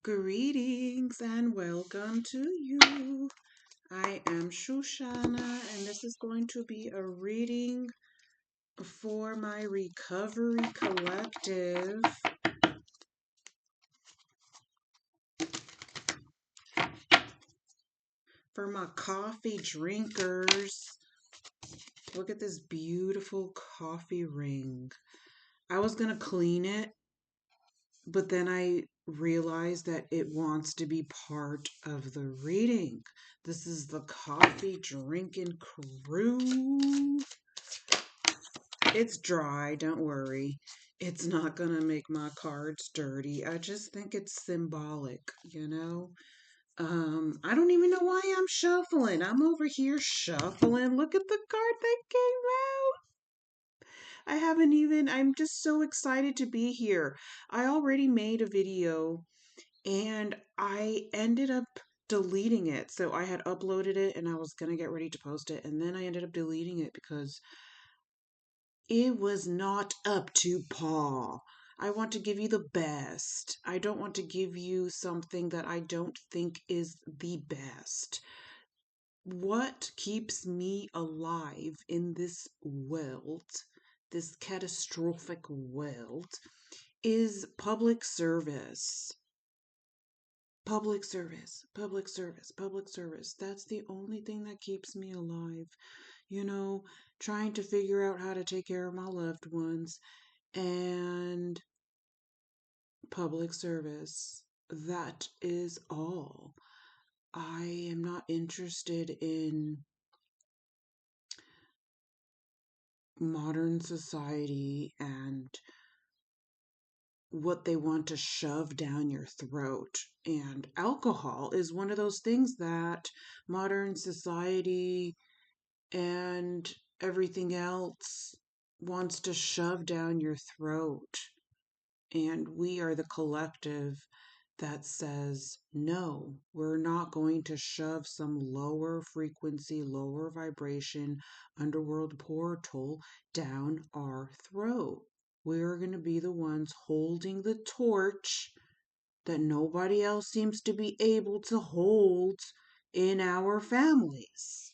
Greetings and welcome to you. I am Shoshana, and this is going to be a reading for my recovery collective. For my coffee drinkers. Look at this beautiful coffee ring. I was going to clean it, but then I realized that it wants to be part of the reading. This is the coffee drinking crew. It's dry, don't worry. It's not gonna make my cards dirty. I just think it's symbolic, you know? I don't even know why I'm shuffling. I'm over here shuffling. Look at the card that came out. I'm just so excited to be here. I already made a video and I ended up deleting it. So I had uploaded it and I was going to get ready to post it. And then I ended up deleting it because it was not up to par. I want to give you the best. I don't want to give you something that I don't think is the best. What keeps me alive in this world, this catastrophic world, is public service. Public service, public service, public service. That's the only thing that keeps me alive. You know, trying to figure out how to take care of my loved ones and public service. That is all. I am not interested in modern society and what they want to shove down your throat. And alcohol is one of those things that modern society and everything else wants to shove down your throat. And we are the collective that says, no, we're not going to shove some lower frequency, lower vibration underworld portal down our throat. We're going to be the ones holding the torch that nobody else seems to be able to hold in our families.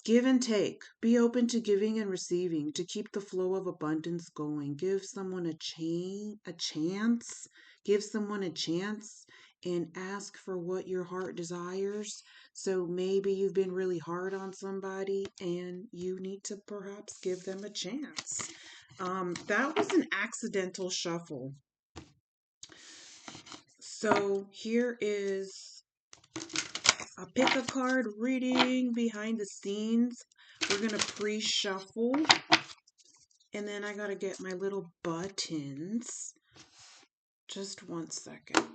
Give and take. Be open to giving and receiving to keep the flow of abundance going. Give someone a chance. Give someone a chance and ask for what your heart desires. So maybe you've been really hard on somebody and you need to perhaps give them a chance. That was an accidental shuffle. So here is a pick a card reading behind the scenes. We're going to pre-shuffle. And then I got to get my little buttons. Just 1 second.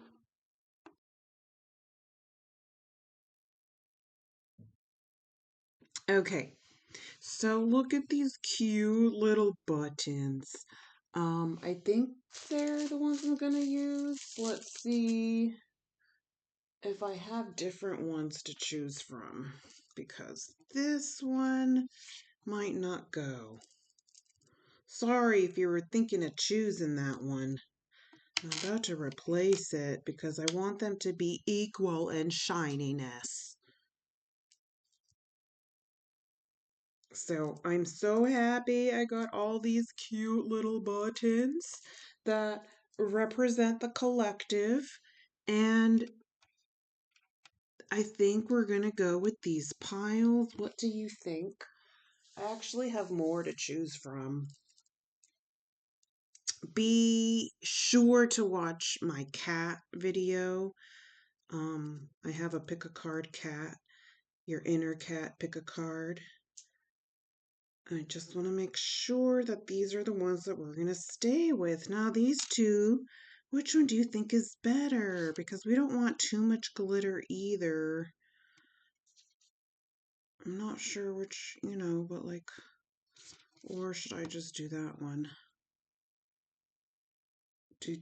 Okay. So look at these cute little buttons. I think they're the ones I'm going to use. Let's see if I have different ones to choose from, because this one might not go. Sorry if you were thinking of choosing that one. I'm about to replace it because I want them to be equal in shininess. So I'm so happy I got all these cute little buttons that represent the collective, and I think we're going to go with these piles. What do you think? I actually have more to choose from. Be sure to watch my cat video. I have a pick a card cat. Your inner cat, pick a card. I just want to make sure that these are the ones that we're going to stay with. Now, these two, which one do you think is better? Because we don't want too much glitter either. I'm not sure which, but like, or should I just do that one?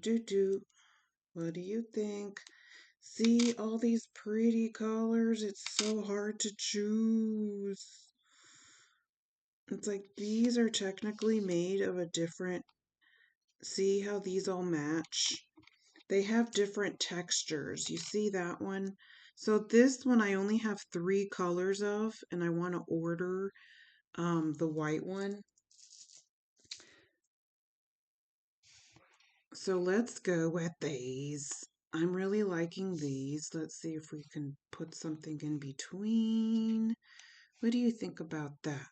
Do. What do you think? See all these pretty colors? It's so hard to choose. It's like these are technically made of a different... See how these all match? They have different textures. You see that one? So this one I only have 3 colors of, and I want to order the white one. So let's go with these. I'm really liking these. Let's see if we can put something in between. What do you think about that?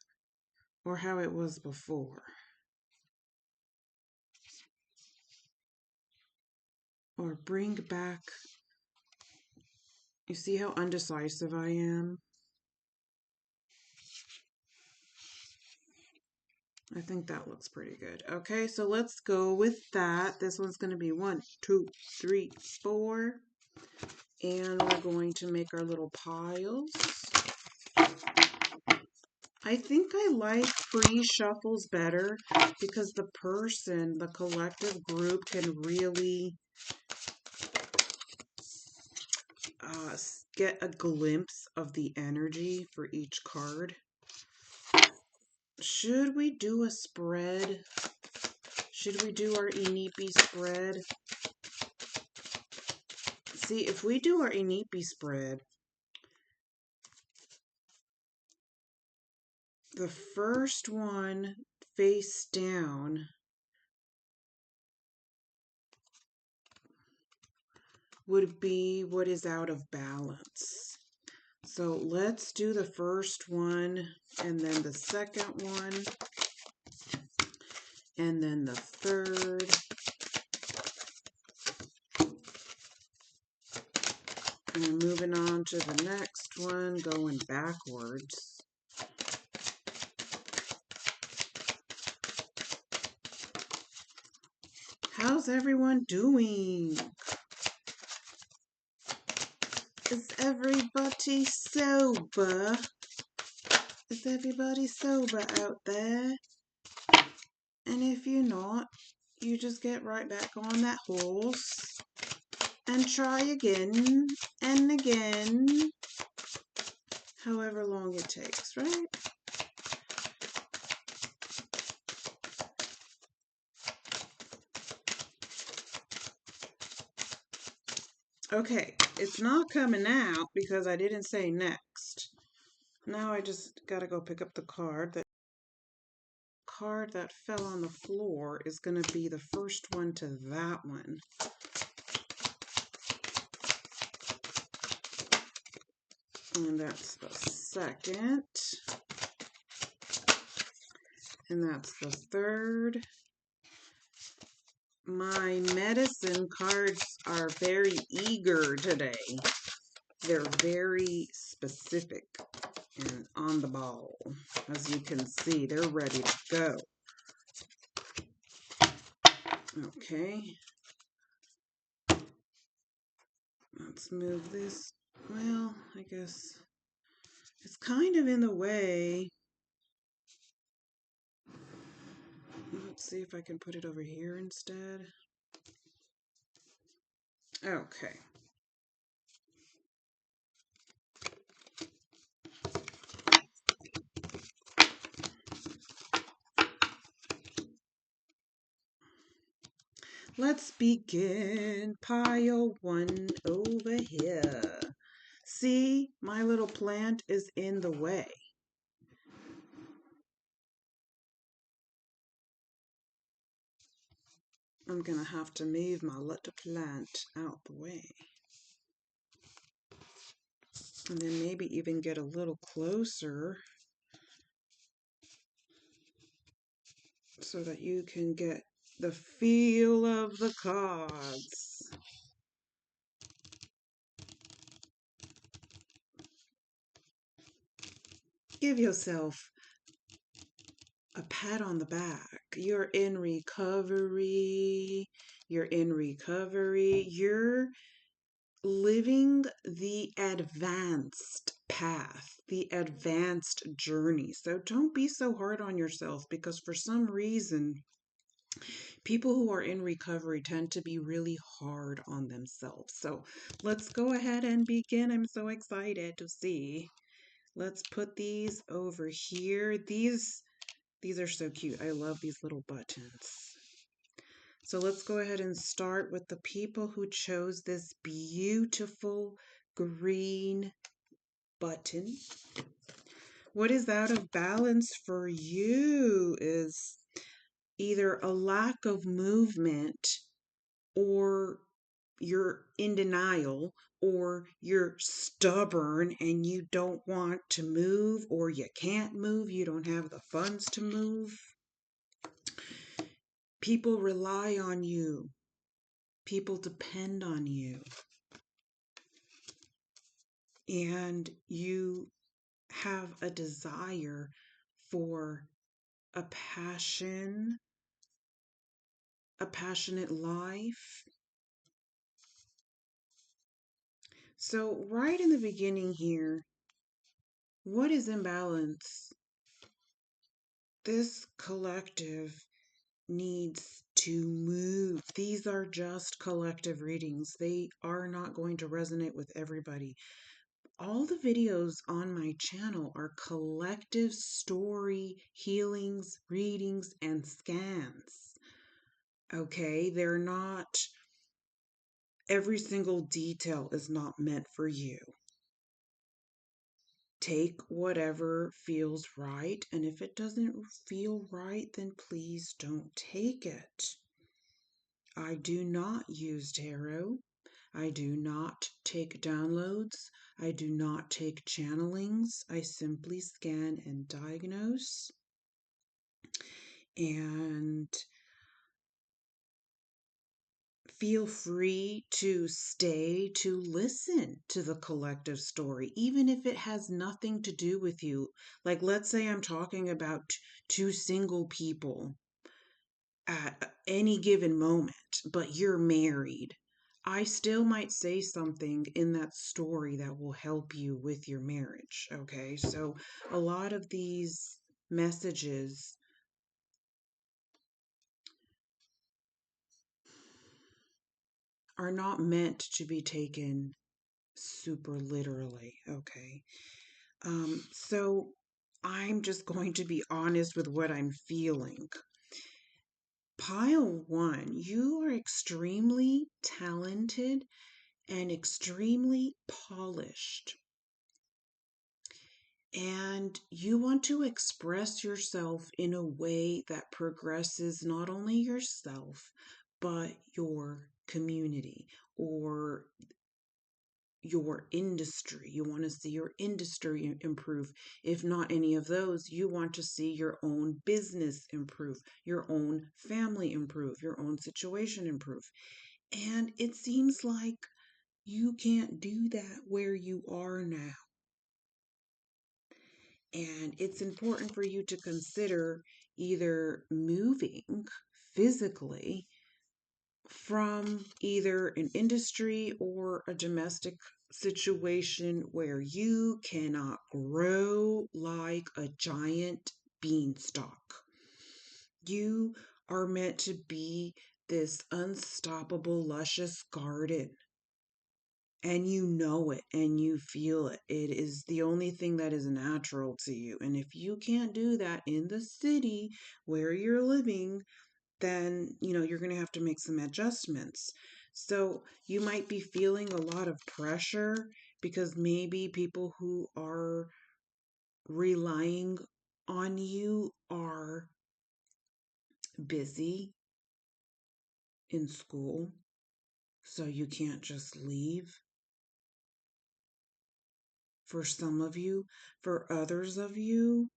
Or how it was before? Or bring back. You see how undecisive I am? I think that looks pretty good. Okay, so let's go with that. This one's going to be 1, 2, 3, 4. And we're going to make our little piles. I think I like pre-shuffles better because the person, the collective group, can really get a glimpse of the energy for each card. Should we do a spread? Should we do our Inipi spread? See, if we do our Inipi spread, the first one face down would be what is out of balance. So let's do the first one, and then the second one, and then the third. And moving on to the next one, going backwards. How's everyone doing? Is everybody sober? Is everybody sober out there? And if you're not, you just get right back on that horse and try again and again, however long it takes, right? Okay, it's not coming out because I didn't say next. Now I just gotta go pick up the card. That card that fell on the floor is gonna be the first one to that one. And that's the second. And that's the third. My medicine cards are very eager today. They're very specific and on the ball. As you can see, they're ready to go. Okay. Let's move this. Well, I guess it's kind of in the way. Let's see if I can put it over here instead. Okay. Let's begin pile 1 over here. See, my little plant is in the way. I'm gonna have to move my little plant out the way. And then maybe even get a little closer so that you can get the feel of the cards. Give yourself a pat on the back. You're in recovery. You're in recovery. You're living the advanced path, the advanced journey. So don't be so hard on yourself, because for some reason, people who are in recovery tend to be really hard on themselves. So let's go ahead and begin. I'm so excited to see. Let's put these over here. These are so cute. I love these little buttons. So let's go ahead and start with the people who chose this beautiful green button. What is out of balance for you is either a lack of movement, or you're in denial, or you're stubborn and you don't want to move, or you can't move, you don't have the funds to move. People rely on you, people depend on you, and you have a desire for a passion, a passionate life. So, right in the beginning here, what is imbalance? This collective needs to move. These are just collective readings. They are not going to resonate with everybody. All the videos on my channel are collective story healings, readings, and scans. Okay, they're not, every single detail is not meant for you. Take whatever feels right, and if it doesn't feel right, then please don't take it. I do not use tarot. I do not take downloads. I do not take channelings. I simply scan and diagnose. And feel free to stay to listen to the collective story, even if it has nothing to do with you. Like, let's say I'm talking about two single people at any given moment, but you're married. I still might say something in that story that will help you with your marriage. Okay, so a lot of these messages are not meant to be taken super literally. Okay, so I'm just going to be honest with what I'm feeling. Pile one, you are extremely talented and extremely polished. And you want to express yourself in a way that progresses not only yourself, but your community or your industry. You want to see your industry improve. If not any of those, you want to see your own business improve, your own family improve, your own situation improve. And it seems like you can't do that where you are now. And it's important for you to consider either moving physically from either an industry or a domestic situation where you cannot grow like a giant beanstalk. You are meant to be this unstoppable, luscious garden. And you know it and you feel it. It is the only thing that is natural to you. And if you can't do that in the city where you're living, then you're going to have to make some adjustments. So you might be feeling a lot of pressure because maybe people who are relying on you are busy in school, so you can't just leave. For some of you, for others of you,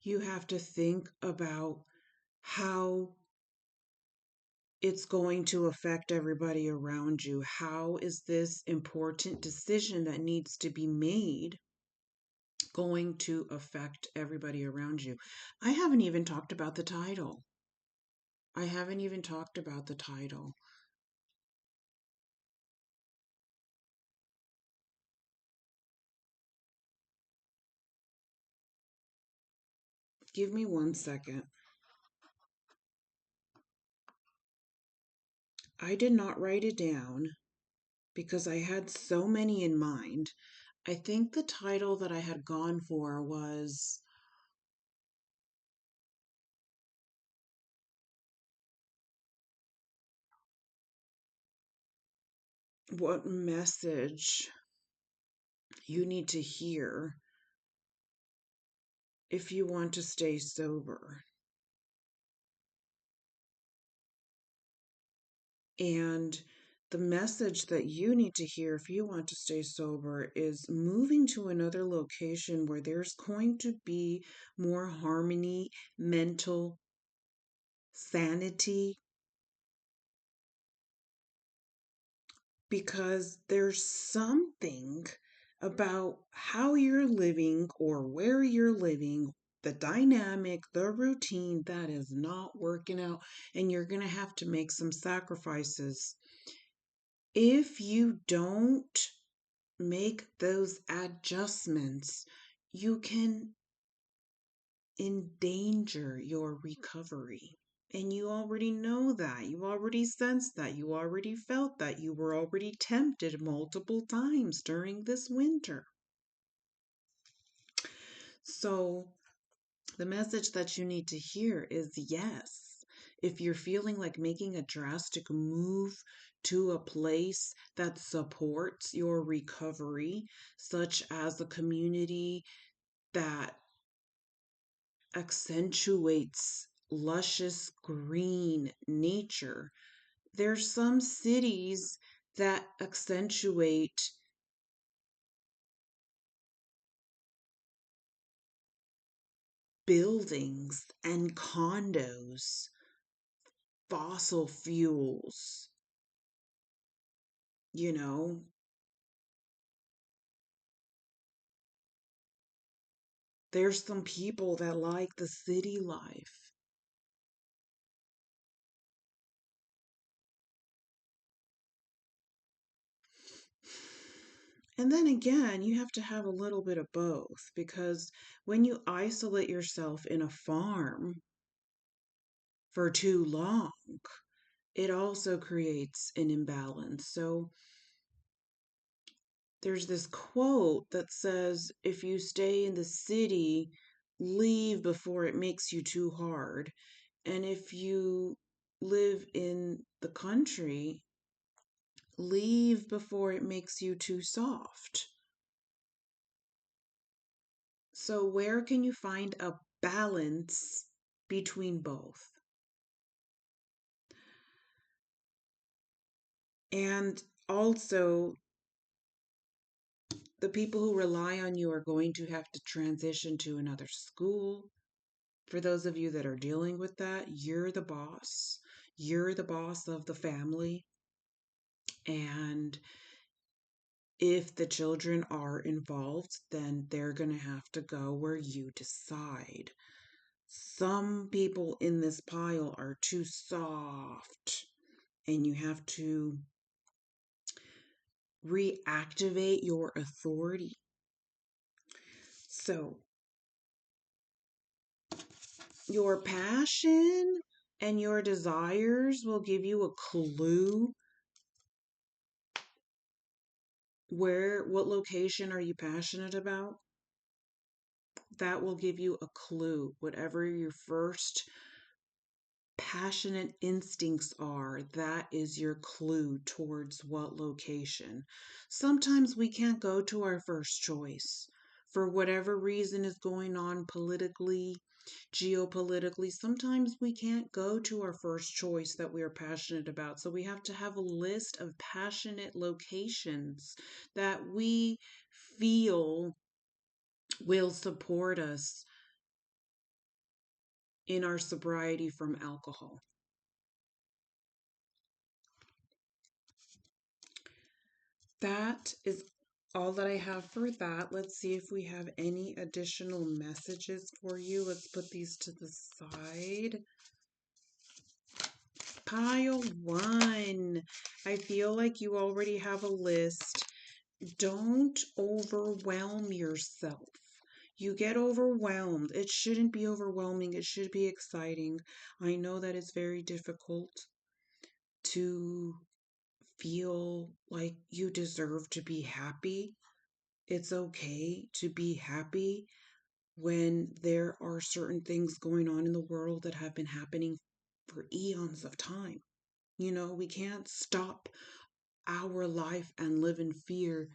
you have to think about how it's going to affect everybody around you. How is this important decision that needs to be made going to affect everybody around you? I haven't even talked about the title. I haven't even talked about the title. Give me 1 second. I did not write it down because I had so many in mind. I think the title that I had gone for was what message you need to hear if you want to stay sober. And the message that you need to hear if you want to stay sober is moving to another location where there's going to be more harmony, mental sanity, because there's something about how you're living or where you're living, the dynamic, the routine that is not working out, and you're going to have to make some sacrifices. If you don't make those adjustments, you can endanger your recovery. And you already know that. You already sensed that. You already felt that. You were already tempted multiple times during this winter. So, the message that you need to hear is yes. If you're feeling like making a drastic move to a place that supports your recovery, such as a community that accentuates luscious green nature, there's some cities that accentuate buildings and condos, fossil fuels, you know. There's some people that like the city life. And then again, you have to have a little bit of both, because when you isolate yourself in a farm for too long, it also creates an imbalance. So there's this quote that says, if you stay in the city, leave before it makes you too hard. And if you live in the country, leave before it makes you too soft. So, where can you find a balance between both? And also, the people who rely on you are going to have to transition to another school. For those of you that are dealing with that, you're the boss. You're the boss of the family. And if the children are involved, then they're going to have to go where you decide. Some people in this pile are too soft, and you have to reactivate your authority. So, your passion and your desires will give you a clue what location are you passionate about. That will give you a clue. Whatever your first passionate instincts are, that is your clue towards what location. Sometimes we can't go to our first choice for whatever reason is going on politically, geopolitically. Sometimes we can't go to our first choice that we are passionate about. So we have to have a list of passionate locations that we feel will support us in our sobriety from alcohol. That is all that I have for that. Let's see if we have any additional messages for you. Let's put these to the side. Pile 1. I feel like you already have a list. Don't overwhelm yourself. You get overwhelmed. It shouldn't be overwhelming. It should be exciting. I know that it's very difficult to feel like you deserve to be happy. It's okay to be happy when there are certain things going on in the world that have been happening for eons of time. We can't stop our life and live in fear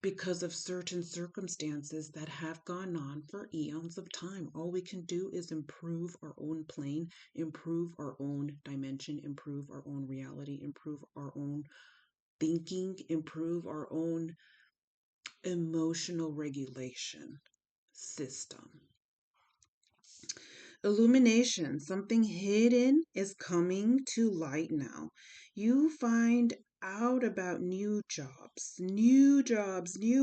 because of certain circumstances that have gone on for eons of time. All we can do is improve our own plane, improve our own dimension, improve our own reality, improve our own thinking, improve our own emotional regulation system. Illumination, something hidden is coming to light now. You find out about new jobs, new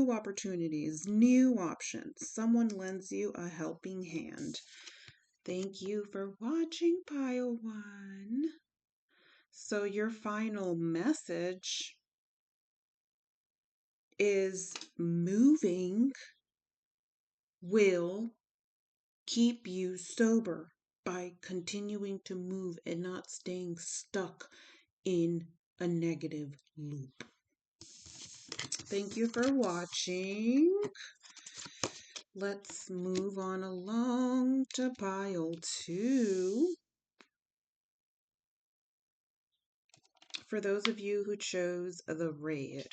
opportunities, new options. Someone lends you a helping hand. Thank you for watching, Pile 1. So your final message is moving will keep you sober by continuing to move and not staying stuck in a negative loop. Thank you for watching. Let's move on along to pile 2. For those of you who chose the red,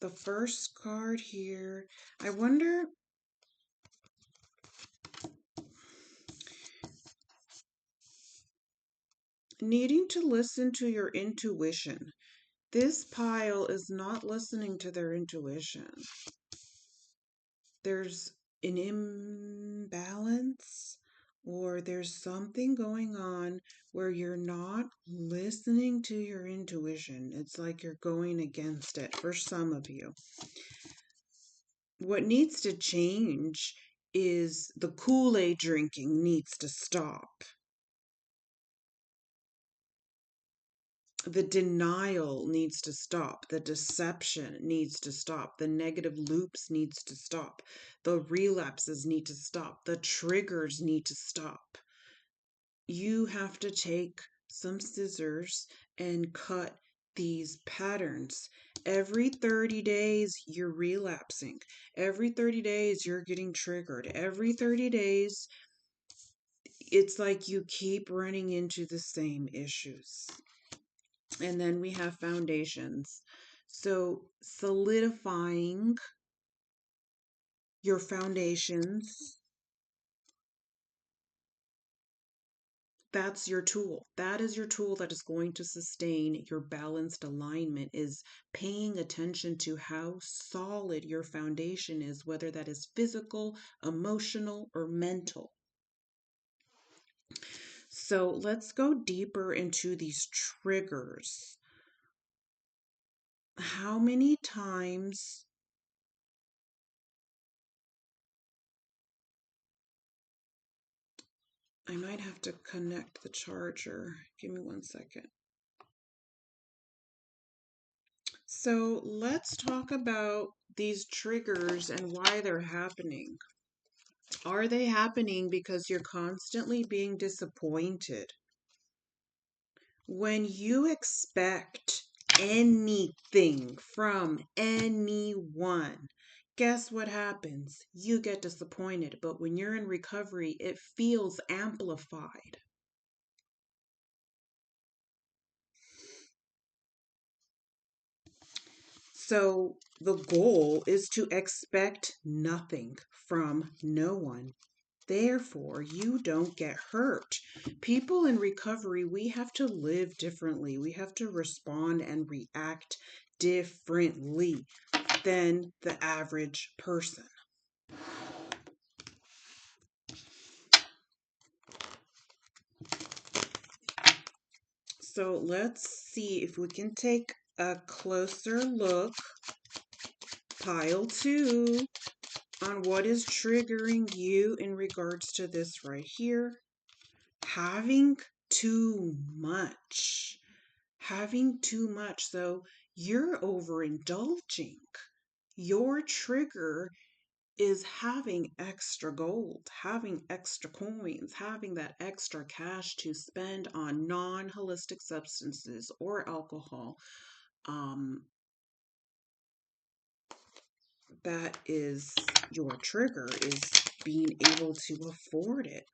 the first card here, I wonder, needing to listen to your intuition. This pile is not listening to their intuition. There's an imbalance, or there's something going on where you're not listening to your intuition. It's like you're going against it for some of you. What needs to change is the Kool-Aid drinking needs to stop. The denial needs to stop. The deception needs to stop. The negative loops needs to stop. The relapses need to stop. The triggers need to stop. You have to take some scissors and cut these patterns. Every 30 days, you're relapsing. Every 30 days, you're getting triggered. Every 30 days, it's like you keep running into the same issues. And then we have foundations. So solidifying your foundations, that's your tool. That is your tool that is going to sustain your balanced alignment, is paying attention to how solid your foundation is, whether that is physical, emotional, or mental. So let's go deeper into these triggers. How many times I might have to connect the charger. Give me 1 second. So let's talk about these triggers and why they're happening. Are they happening because you're constantly being disappointed? When you expect anything from anyone, guess what happens? You get disappointed. But when you're in recovery, it feels amplified. So the goal is to expect nothing from no one. Therefore, you don't get hurt. People in recovery, we have to live differently. We have to respond and react differently than the average person. So let's see if we can take a closer look, pile 2, on what is triggering you in regards to this right here. Having too much. Having too much. So you're overindulging. Your trigger is having extra gold, having extra coins, having that extra cash to spend on non-holistic substances or alcohol. That is your trigger, is being able to afford it.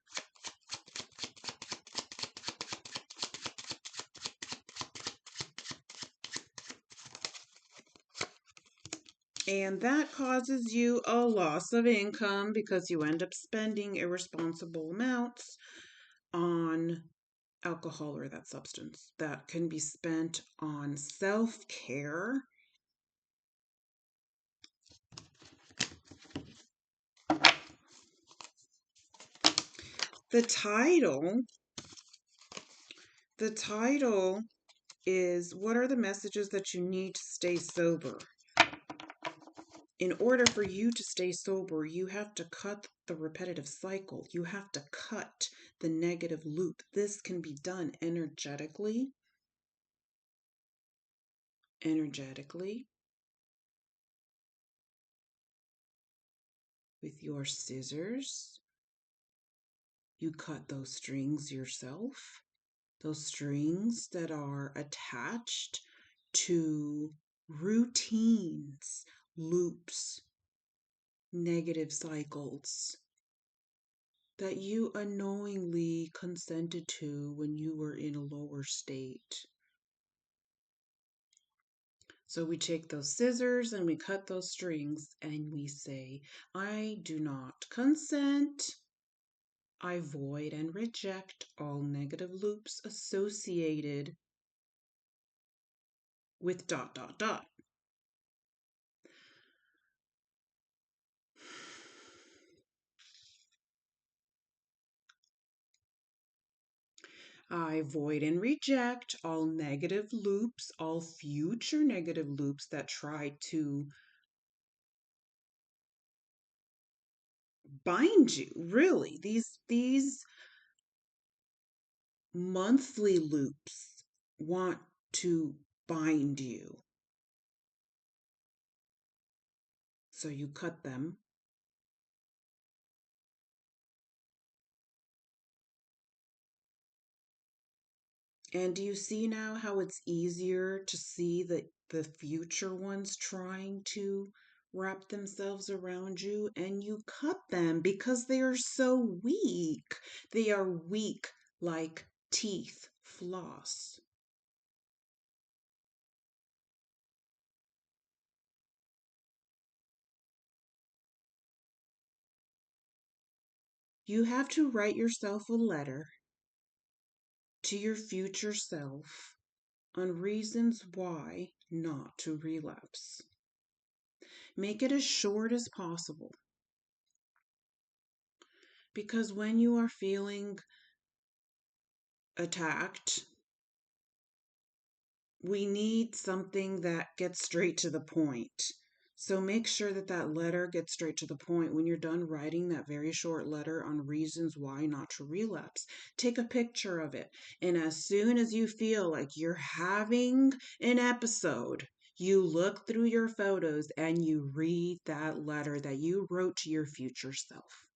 And that causes you a loss of income because you end up spending irresponsible amounts on alcohol or that substance that can be spent on self care. The title, the title is What Are the Messages That You Need to Stay Sober? In order for you to stay sober, you have to cut the repetitive cycle. You have to cut the negative loop. This can be done energetically with your scissors. You cut those strings yourself, those strings that are attached to routines, loops, negative cycles that you unknowingly consented to when you were in a lower state. So we take those scissors and we cut those strings and we say, I do not consent. I void and reject all negative loops associated with dot, dot, dot. I void and reject all negative loops, all future negative loops that try to bind you. Really, these monthly loops want to bind you. So you cut them. And do you see now how it's easier to see the future ones trying to wrap themselves around you? And you cut them because they are so weak. They are weak like teeth floss. You have to write yourself a letter to your future self on reasons why not to relapse. Make it as short as possible. Because when you are feeling attacked, we need something that gets straight to the point. So make sure that that letter gets straight to the point. When you're done writing that very short letter on reasons why not to relapse, take a picture of it. And as soon as you feel like you're having an episode, you look through your photos and you read that letter that you wrote to your future self.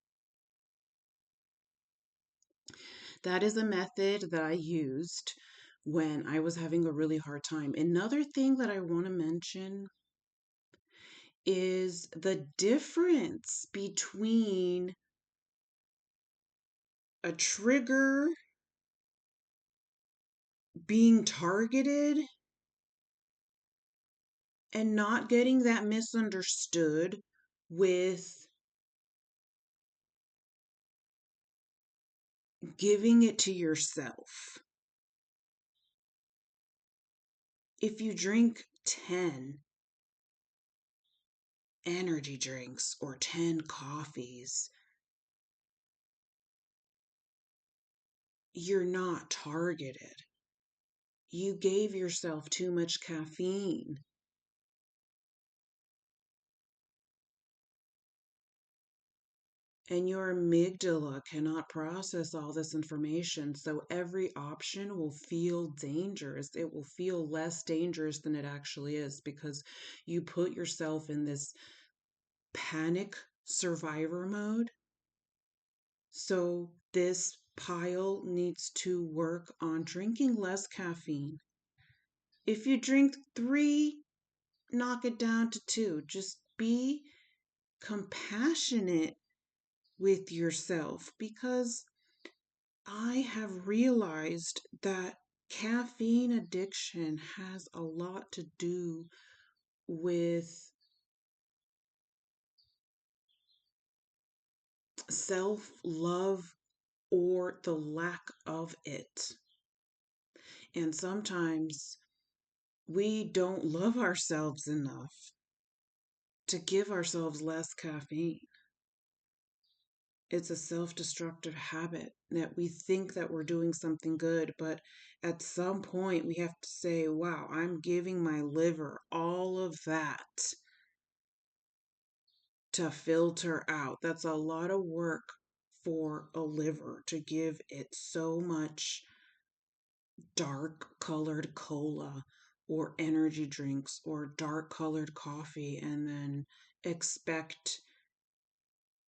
That is a method that I used when I was having a really hard time. Another thing that I want to mention is the difference between a trigger being targeted and not getting that misunderstood with giving it to yourself. If you drink 10 energy drinks or 10 coffees, you're not targeted. You gave yourself too much caffeine. And your amygdala cannot process all this information. So every option will feel dangerous. It will feel less dangerous than it actually is because you put yourself in this panic survivor mode. So this pile needs to work on drinking less caffeine. If you drink 3, knock it down to 2. Just be compassionate with yourself because I have realized that caffeine addiction has a lot to do with self love or the lack of it. And sometimes we don't love ourselves enough to give ourselves less caffeine. It's a self destructive habit that we think that we're doing something good, but at some point we have to say, wow, I'm giving my liver all of that to filter out. That's a lot of work for a liver to give it so much dark colored cola or energy drinks or dark colored coffee and then expect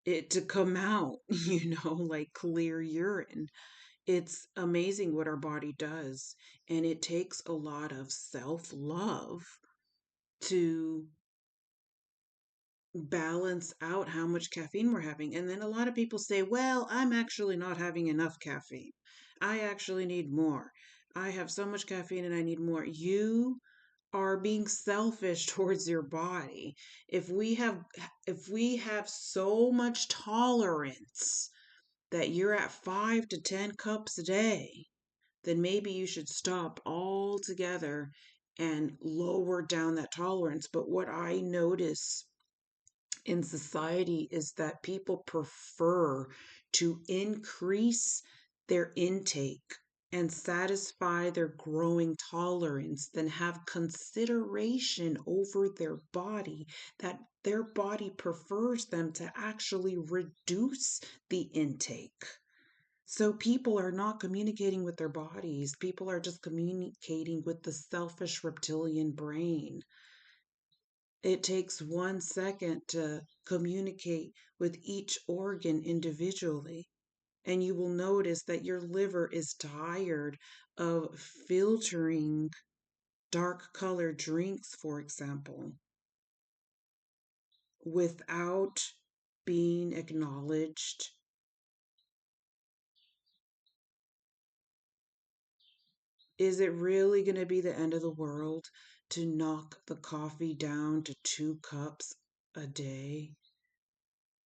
it to come out, like clear urine. It's amazing what our body does. And it takes a lot of self love to balance out how much caffeine we're having. And then a lot of people say, well, I'm actually not having enough caffeine. I actually need more. I have so much caffeine and I need more. You are being selfish towards your body. If we have so much tolerance that you're at 5 to 10 cups a day, then maybe you should stop altogether and lower down that tolerance. But what I notice in society is that people prefer to increase their intake and satisfy their growing tolerance than have consideration over their body, that their body prefers them to actually reduce the intake. So people are not communicating with their bodies. People are just communicating with the selfish reptilian brain. It takes 1 second to communicate with each organ individually. And you will notice that your liver is tired of filtering dark colored drinks, for example, without being acknowledged. Is it really going to be the end of the world to knock the coffee down to 2 cups a day?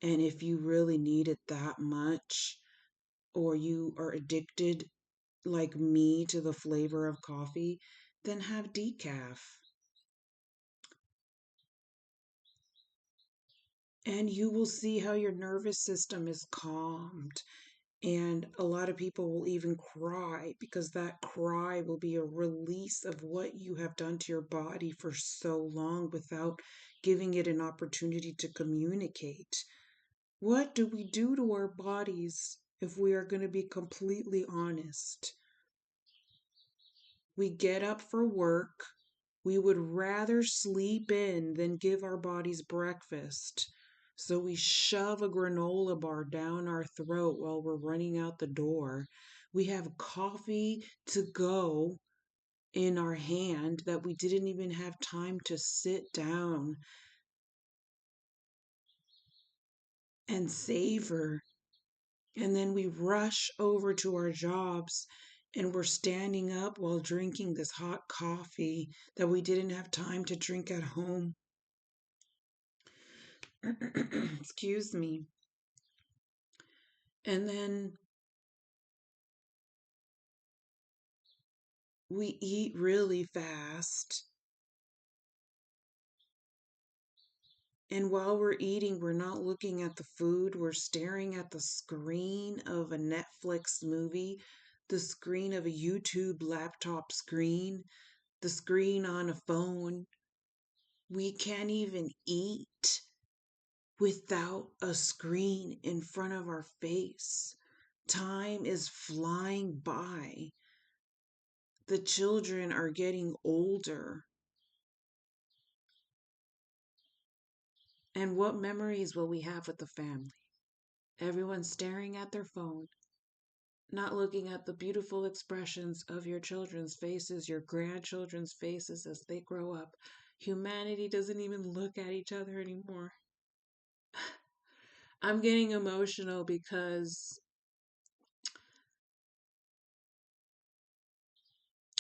And if you really need it that much, or you are addicted like me to the flavor of coffee, then have decaf. And you will see how your nervous system is calmed. And a lot of people will even cry because that cry will be a release of what you have done to your body for so long without giving it an opportunity to communicate. What do we do to our bodies if we are going to be completely honest? We get up for work. We would rather sleep in than give our bodies breakfast. So we shove a granola bar down our throat while we're running out the door. We have coffee to go in our hand that we didn't even have time to sit down and savor. And then we rush over to our jobs and we're standing up while drinking this hot coffee that we didn't have time to drink at home. Excuse me. And then we eat really fast. And while we're eating, we're not looking at the food, we're staring at the screen of a Netflix movie, the screen of a YouTube laptop screen, the screen on a phone. We can't even eat without a screen in front of our face. Time is flying by. The children are getting older. And what memories will we have with the family? Everyone staring at their phone, not looking at the beautiful expressions of your children's faces, your grandchildren's faces as they grow up. Humanity doesn't even look at each other anymore. I'm getting emotional because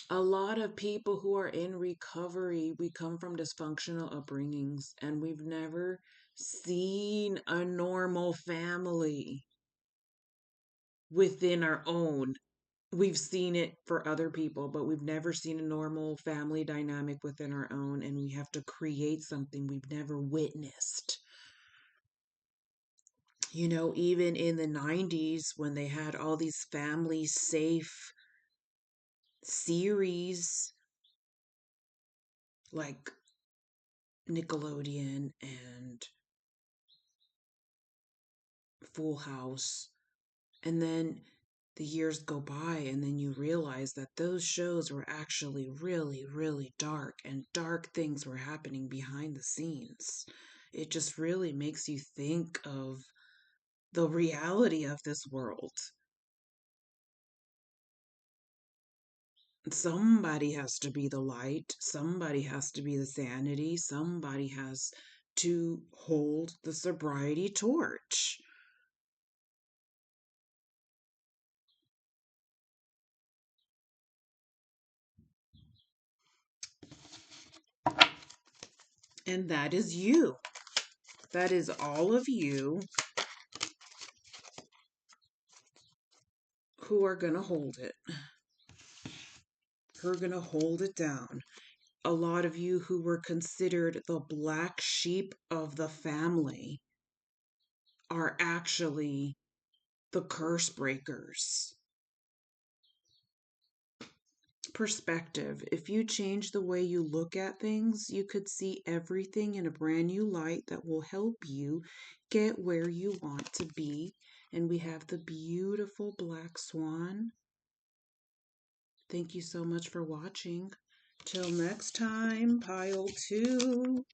a lot of people who are in recovery, we come from dysfunctional upbringings and we've never seen a normal family. within our own. We've seen it for other people, but we've never seen a normal family dynamic within our own, and we have to create something we've never witnessed. Even in the 90s when they had all these family safe series like Nickelodeon and Full House, and then the years go by, and then you realize that those shows were actually really, really dark, and dark things were happening behind the scenes. It just really makes you think of the reality of this world. Somebody has to be the light, somebody has to be the sanity, somebody has to hold the sobriety torch. And that is you. That is all of you who are going to hold it, who are going to hold it down. A lot of you who were considered the black sheep of the family are actually the curse breakers. Perspective. If you change the way you look at things, you could see everything in a brand new light that will help you get where you want to be. And we have the beautiful black swan. Thank you so much for watching. Till next time, pile 2.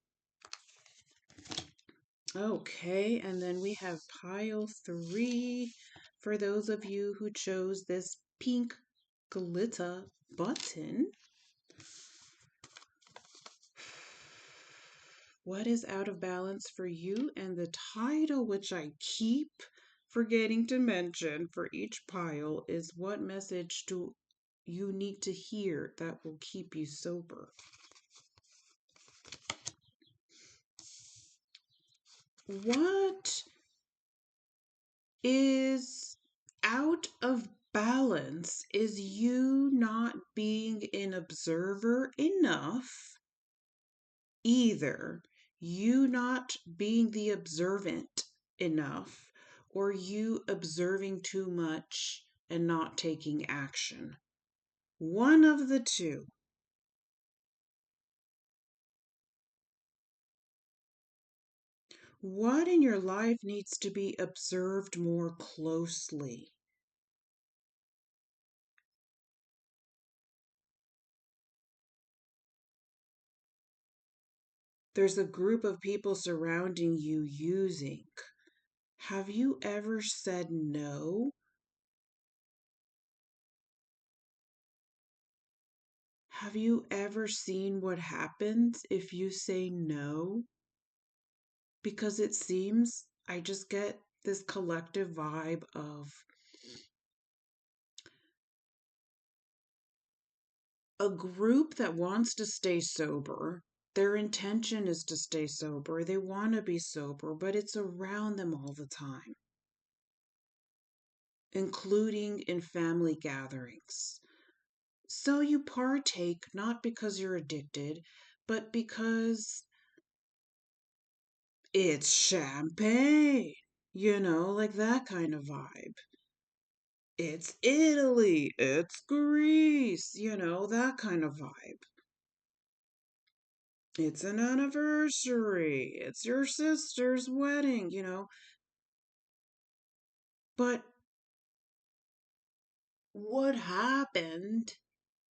Okay, and then we have pile 3 for those of you who chose this pink glitter button. What is out of balance for you? And the title, which I keep forgetting to mention for each pile, is what message do you need to hear that will keep you sober? What is out of balance is you not being an observer enough, either you not being the observant enough, or you observing too much and not taking action. One of the two. What in your life needs to be observed more closely? There's a group of people surrounding you using. Have you ever said no? Have you ever seen what happens if you say no? Because it seems I just get this collective vibe of a group that wants to stay sober. Their intention is to stay sober. They want to be sober, but it's around them all the time, including in family gatherings. So you partake not because you're addicted, but because it's champagne, like that kind of vibe. It's Italy, it's Greece, that kind of vibe. It's an anniversary, it's your sister's wedding. But what happened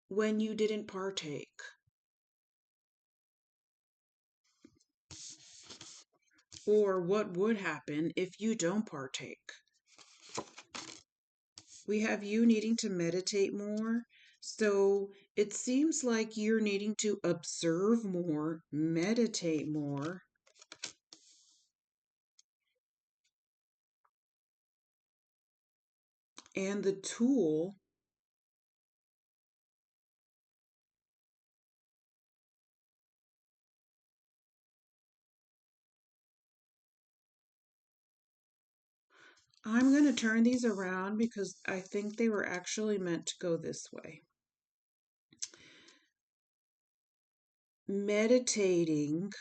when you didn't partake? Or what would happen if you don't partake? We have you needing to meditate more. So it seems like you're needing to observe more, meditate more. And the tool I'm going to turn these around because I think they were actually meant to go this way. Meditating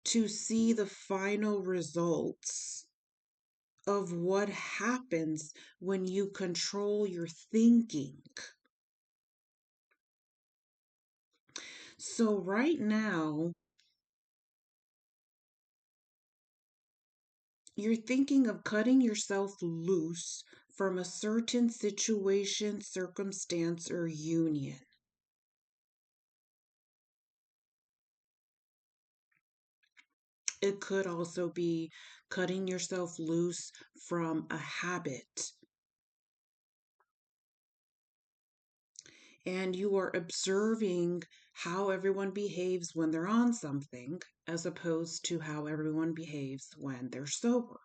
to see the final results of what happens when you control your thinking. So, right now, you're thinking of cutting yourself loose from a certain situation, circumstance, or union. It could also be cutting yourself loose from a habit. And you are observing how everyone behaves when they're on something as opposed to how everyone behaves when they're sober.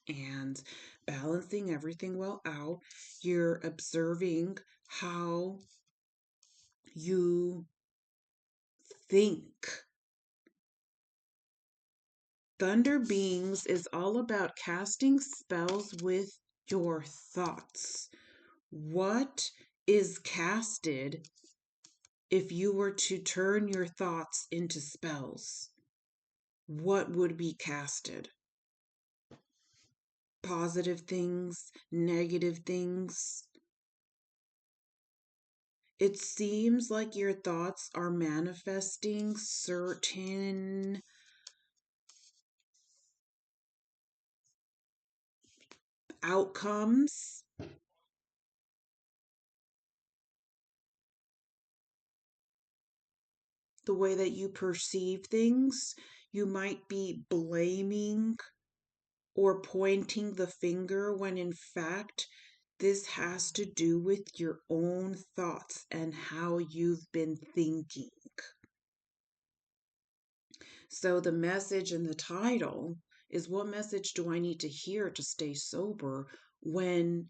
And balancing everything well out, you're observing how you think. Thunder Beings is all about casting spells with your thoughts. What is casted if you were to turn your thoughts into spells? What would be casted? Positive things, negative things. It seems like your thoughts are manifesting certain outcomes. The way that you perceive things, you might be blaming or pointing the finger when in fact this has to do with your own thoughts and how you've been thinking. So, the message in the title is, what message do I need to hear to stay sober when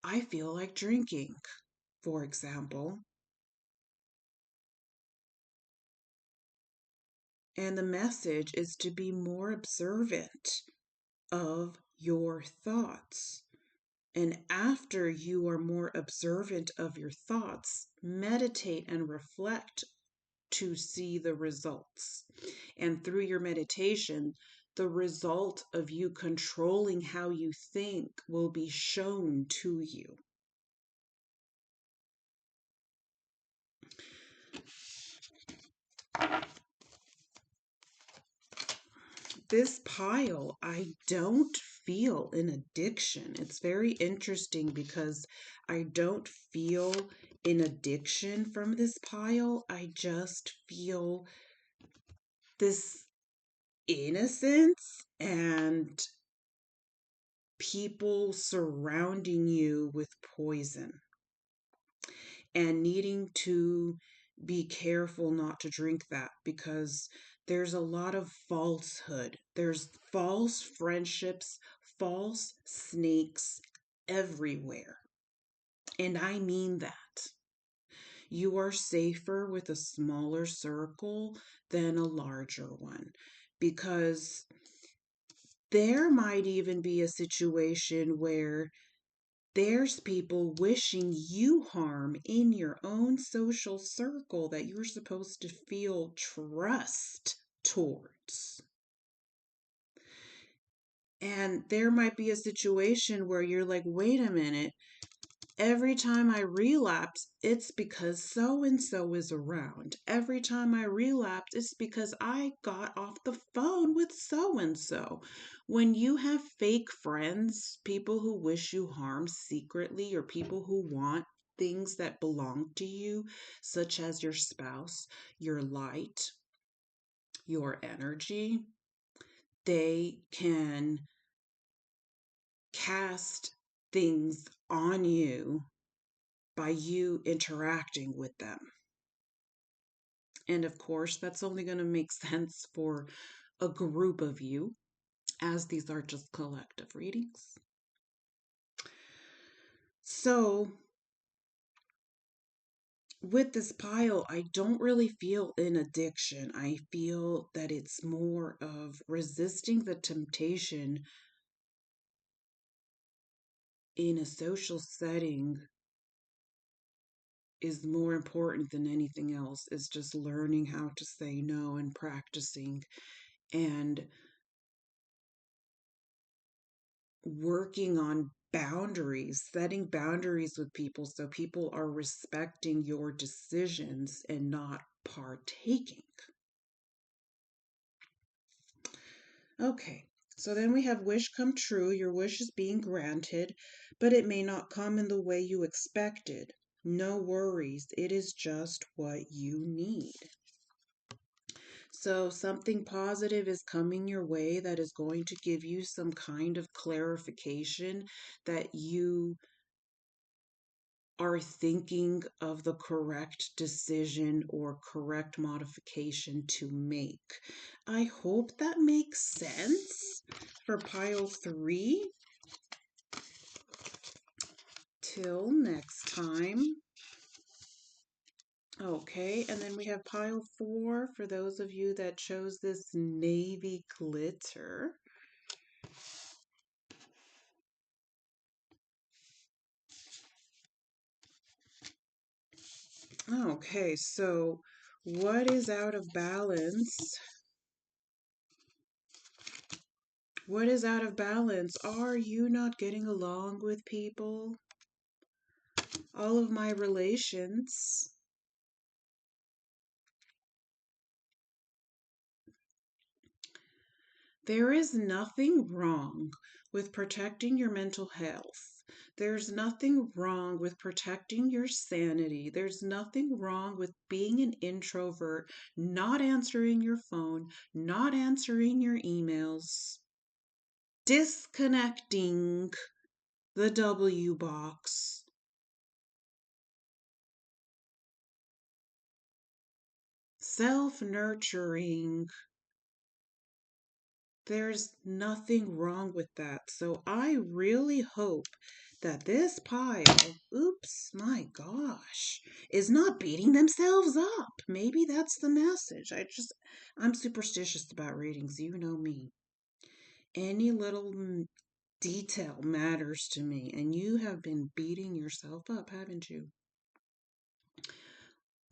I feel like drinking, for example? And the message is to be more observant of your thoughts. And after you are more observant of your thoughts, meditate and reflect to see the results. And through your meditation, the result of you controlling how you think will be shown to you. This pile, I don't feel an addiction. It's very interesting because I don't feel an addiction from this pile. I just feel this innocence and people surrounding you with poison and needing to be careful not to drink that because there's a lot of falsehood. There's false friendships, false snakes everywhere. And I mean that. You are safer with a smaller circle than a larger one because there might even be a situation where there's people wishing you harm in your own social circle that you're supposed to feel trust towards. And there might be a situation where you're like, wait a minute, every time I relapse, it's because so and so is around. Every time I relapse, it's because I got off the phone with so and so. When you have fake friends, people who wish you harm secretly, or people who want things that belong to you, such as your spouse, your light, your energy, they can cast things on you by you interacting with them. And of course, that's only going to make sense for a group of you, as these are just collective readings. So, with this pile, I don't really feel an addiction. I feel that it's more of resisting the temptation in a social setting is more important than anything else. It's just learning how to say no and practicing and working on boundaries, setting boundaries with people so people are respecting your decisions and not partaking. Okay, so then we have wish come true. Your wish is being granted, but it may not come in the way you expected. No worries, it is just what you need. So, something positive is coming your way that is going to give you some kind of clarification that you are thinking of the correct decision or correct modification to make. I hope that makes sense for pile 3. Till next time. Okay, and then we have pile 4 for those of you that chose this navy glitter. Okay, so what is out of balance? What is out of balance? Are you not getting along with people? All of my relations. There is nothing wrong with protecting your mental health. There's nothing wrong with protecting your sanity. There's nothing wrong with being an introvert, not answering your phone, not answering your emails, disconnecting the W box, self nurturing. There's nothing wrong with that. So I really hope that this pile, oops, my gosh, is not beating themselves up. Maybe that's the message. I'm superstitious about readings. You know me. Any little detail matters to me, and you have been beating yourself up, haven't you?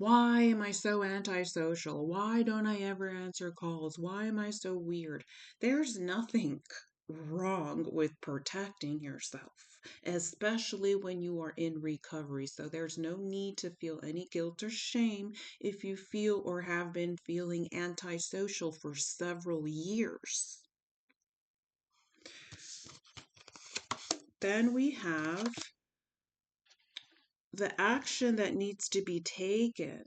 Why am I so antisocial? Why don't I ever answer calls? Why am I so weird? There's nothing wrong with protecting yourself, especially when you are in recovery. So there's no need to feel any guilt or shame if you feel or have been feeling antisocial for several years. Then we have the action that needs to be taken.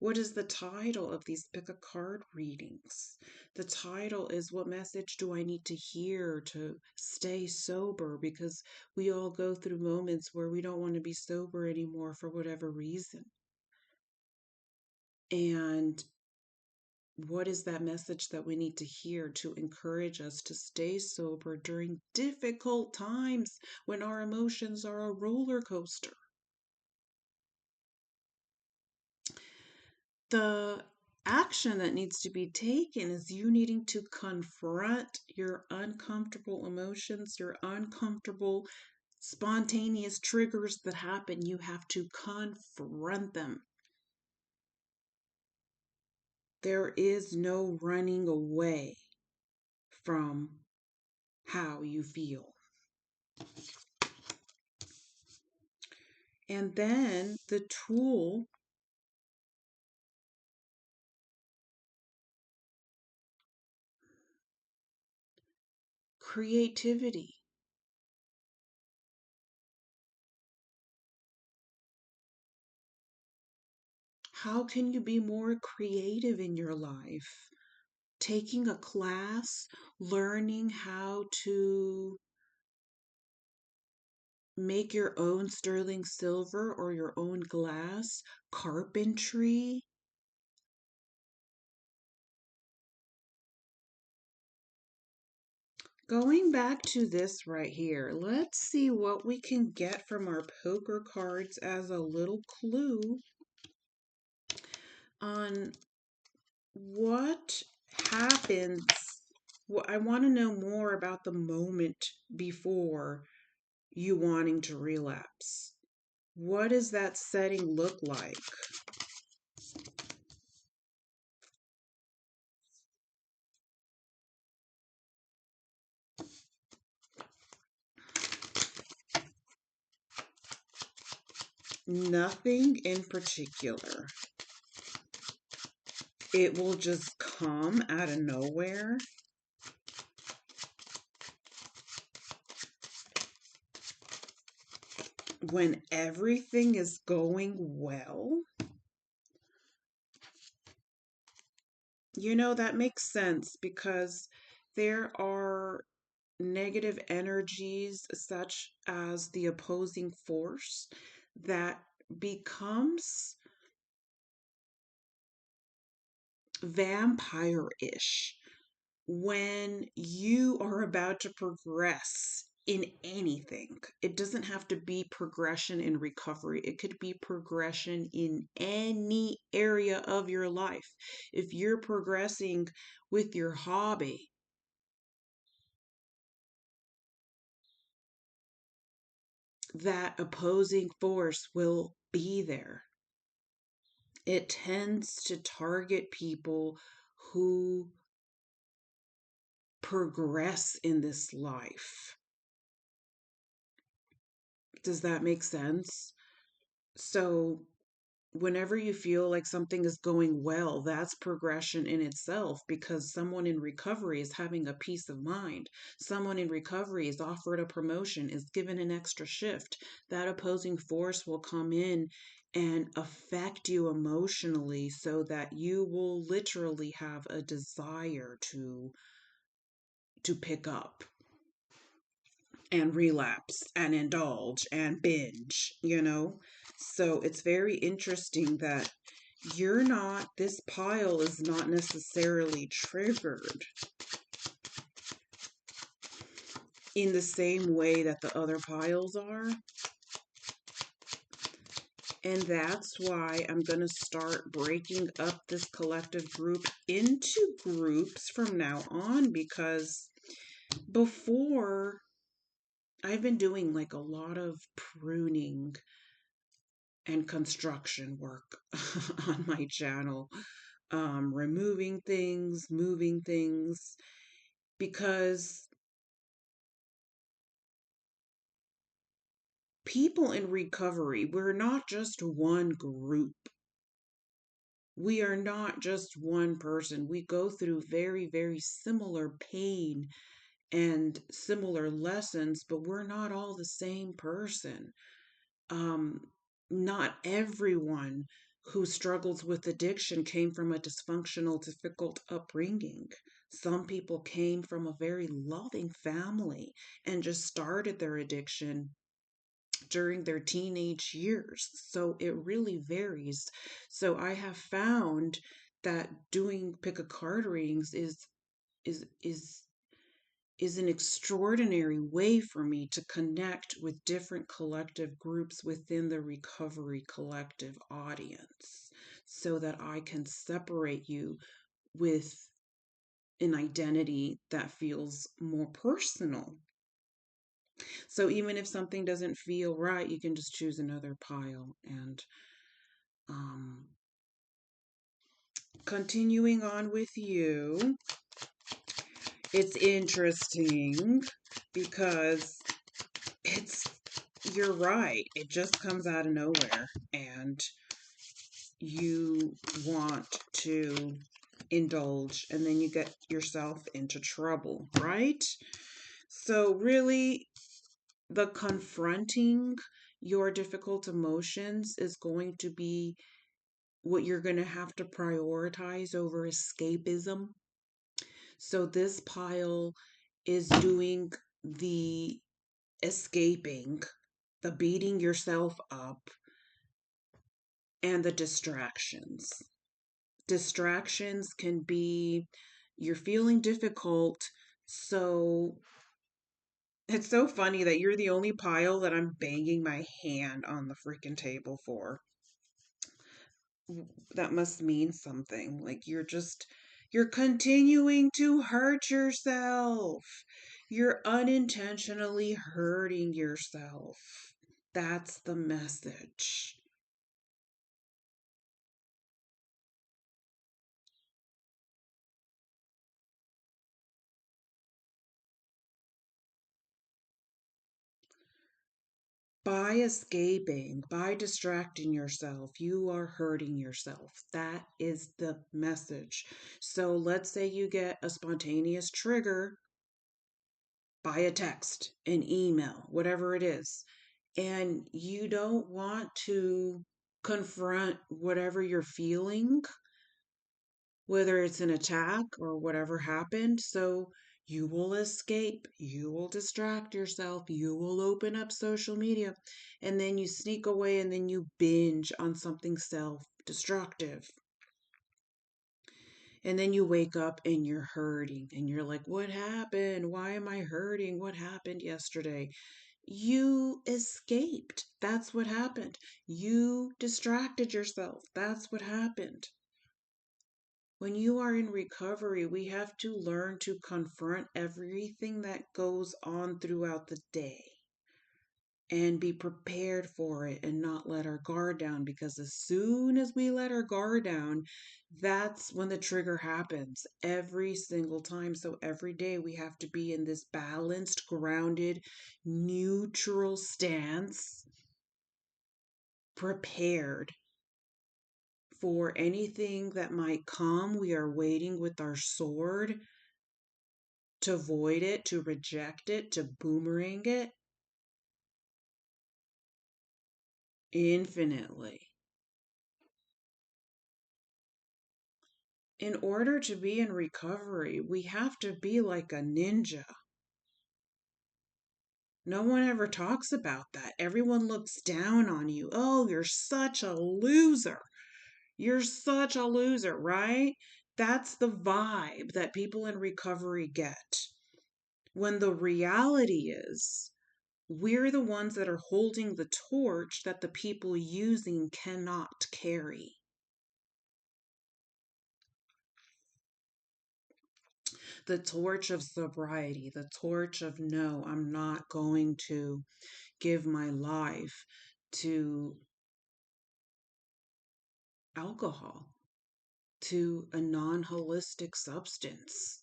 What is the title of these pick a card readings? The title is What Message Do I Need to Hear to Stay Sober? Because we all go through moments where we don't want to be sober anymore for whatever reason. And what is that message that we need to hear to encourage us to stay sober during difficult times when our emotions are a roller coaster? The action that needs to be taken is you needing to confront your uncomfortable emotions, your uncomfortable spontaneous triggers that happen. You have to confront them. There is no running away from how you feel. And then the tool creativity. How can you be more creative in your life? Taking a class, learning how to make your own sterling silver or your own glass, carpentry. Going back to this right here, let's see what we can get from our poker cards as a little clue. on what happens. I want to know more about the moment before you wanting to relapse. What does that setting look like? Nothing in particular. It will just come out of nowhere. When everything is going well. That makes sense because there are negative energies such as the opposing force that becomes vampire-ish when you are about to progress in anything. It doesn't have to be progression in recovery, it could be progression in any area of your life. If you're progressing with your hobby, that opposing force will be there. It tends to target people who progress in this life. Does that make sense? So, whenever you feel like something is going well, that's progression in itself because someone in recovery is having a peace of mind. Someone in recovery is offered a promotion, is given an extra shift. That opposing force will come in and affect you emotionally so that you will literally have a desire to pick up and relapse and indulge and binge. So it's very interesting that this pile is not necessarily triggered in the same way that the other piles are. And that's why I'm going to start breaking up this collective group into groups from now on, because before I've been doing like a lot of pruning and construction work on my channel, removing things, moving things, because people in recovery, we're not just one group. We are not just one person. We go through very, very similar pain and similar lessons, but we're not all the same person. Um, Not everyone who struggles with addiction came from a dysfunctional, difficult upbringing. Some people came from a very loving family and just started their addiction during their teenage years. So it really varies. So I have found that doing pick a card readings is is is an extraordinary way for me to connect with different collective groups within the recovery collective audience so that I can separate you with an identity that feels more personal. So even if something doesn't feel right, you can just choose another pile. And um, continuing on with you, it's interesting because it's you're right. It just comes out of nowhere and you want to indulge and then you get yourself into trouble, right? So really the confronting your difficult emotions is going to be what you're going to have to prioritize over escapism. So this pile is doing the escaping, the beating yourself up, and the distractions. Distractions can be you're feeling difficult, so it's so funny that you're the only pile that I'm banging my hand on the freaking table for. that must mean something. Like you're continuing to hurt yourself. You're unintentionally hurting yourself. That's the message. By escaping, by distracting yourself, you are hurting yourself. That is the message. So let's say you get a spontaneous trigger by a text, an email, whatever it is, and you don't want to confront whatever you're feeling, whether it's an attack or whatever happened. So you will escape, you will distract yourself, you will open up social media, and then you sneak away and then you binge on something self destructive. And then you wake up and you're hurting and you're like, what happened? Why am I hurting? What happened yesterday? You escaped. That's what happened. You distracted yourself. That's what happened. When you are in recovery, we have to learn to confront everything that goes on throughout the day and be prepared for it and not let our guard down, because as soon as we let our guard down, that's when the trigger happens every single time. So every day we have to be in this balanced, grounded, neutral stance, prepared for anything that might come. We are waiting with our sword to avoid it, to reject it, to boomerang it infinitely. In order to be in recovery, we have to be like a ninja. No one ever talks about that. Everyone looks down on you. Oh, you're such a loser. You're such a loser, right? That's the vibe that people in recovery get. When the reality is, we're the ones that are holding the torch that the people using cannot carry. The torch of sobriety, the torch of no, I'm not going to give my life to alcohol, to a non holistic substance.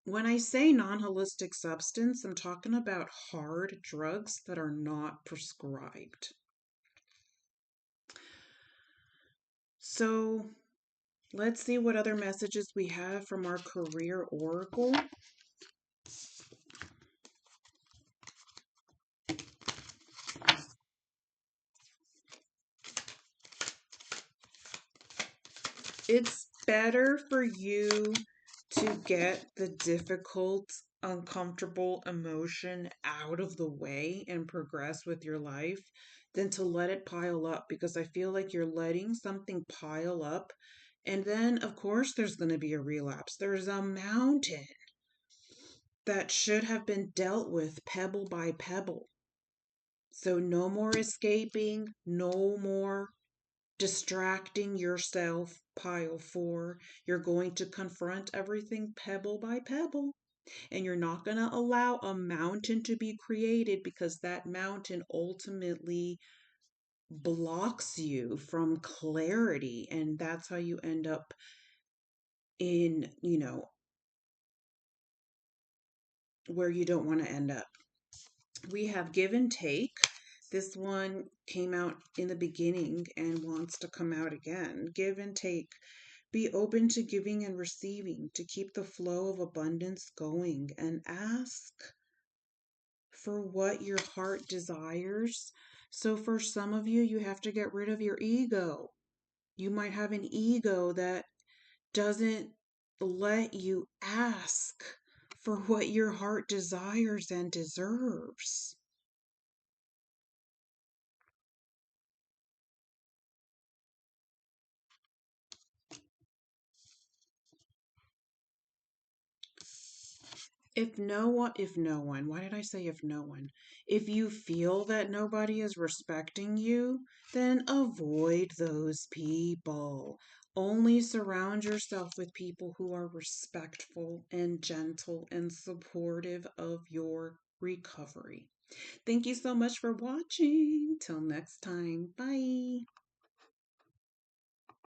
When I say non holistic substance, I'm talking about hard drugs that are not prescribed. So let's see what other messages we have from our career oracle. It's better for you to get the difficult, uncomfortable emotion out of the way and progress with your life than to let it pile up, because I feel like you're letting something pile up. And then, of course, there's going to be a relapse. There's a mountain that should have been dealt with pebble by pebble. So, no more escaping, no more distracting yourself, pile four. You're going to confront everything pebble by pebble. And you're not going to allow a mountain to be created, because that mountain ultimately blocks you from clarity. And that's how you end up in, where you don't want to end up. We have give and take. This one came out in the beginning and wants to come out again. Give and take. Be open to giving and receiving, to keep the flow of abundance going, and ask for what your heart desires. So, for some of you, you have to get rid of your ego. You might have an ego that doesn't let you ask for what your heart desires and deserves. Why did I say if no one? If you feel that nobody is respecting you, then avoid those people. Only surround yourself with people who are respectful and gentle and supportive of your recovery. Thank you so much for watching. Till next time. Bye.